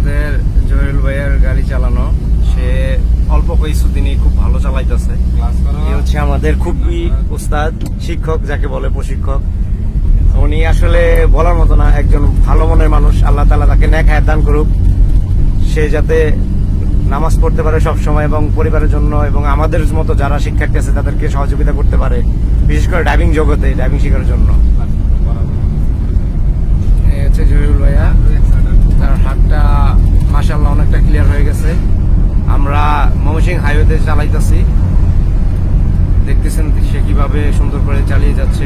আমাদের জহিরুল ভাইয়ের গাড়ি চালানো, সে অল্প কিছুদিনই খুব ভালো চালাইতেছে। এ হচ্ছে আমাদের খুবই উস্তাদ শিক্ষক, যাকে বলে প্রশিক্ষক। উনি আসলে বলার মতো না, একজন ভালো মনের মানুষ। আল্লাহ তাআলা তাকে নেক হায়াত দান করুক, সে যাতে নামাজ পড়তে পারে সব সময় এবং পরিবারের জন্য এবং আমাদের মতো যারা শিক্ষার্থী আছে তাদেরকে সহযোগিতা করতে পারে, বিশেষ করে ড্রাইভিং জগতে ড্রাইভিং শেখার জন্য। এই হচ্ছে জহিরুল ভাইয়া, তার হাতটা মাশাআল্লাহ অনেকটা ক্লিয়ার হয়ে গেছে। আমরা ময়মনসিংহ হাইওয়েতে চালাইতেছি, দেখতেছেন সে কিভাবে সুন্দর করে চালিয়ে যাচ্ছে।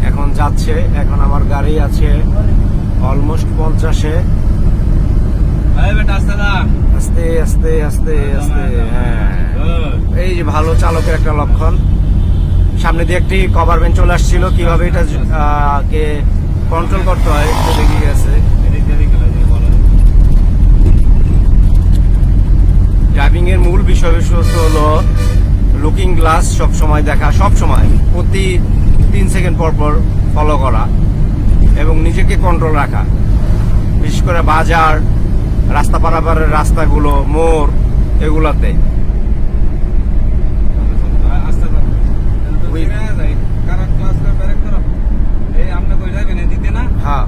এখন যাচ্ছে, এখন আমার গাড়ি আছে অলমোস্ট 50-এ। আস্তে আস্তে আস্তে আস্তে, হ্যাঁ, এই যে ভালো চালকের একটা লক্ষণ। সামনে দিয়ে একটি কভার ভ্যান চলে আসছিল, কিভাবে এটা কে কন্ট্রোল করতে হয় একটু দেখে গেছে। ড্রাইভিং এর মূল বিষয়বস্তু হলো লুকিং গ্লাস সব সময় দেখা, সব সময় প্রতি 3 সেকেন্ড পর পর ফলো করা এবং নিজেকে কন্ট্রোল রাখা, বিশেষ করে বাজার, রাস্তা পারাপারের রাস্তাগুলো, মোড়, এগুলাতে। হ্যাঁ।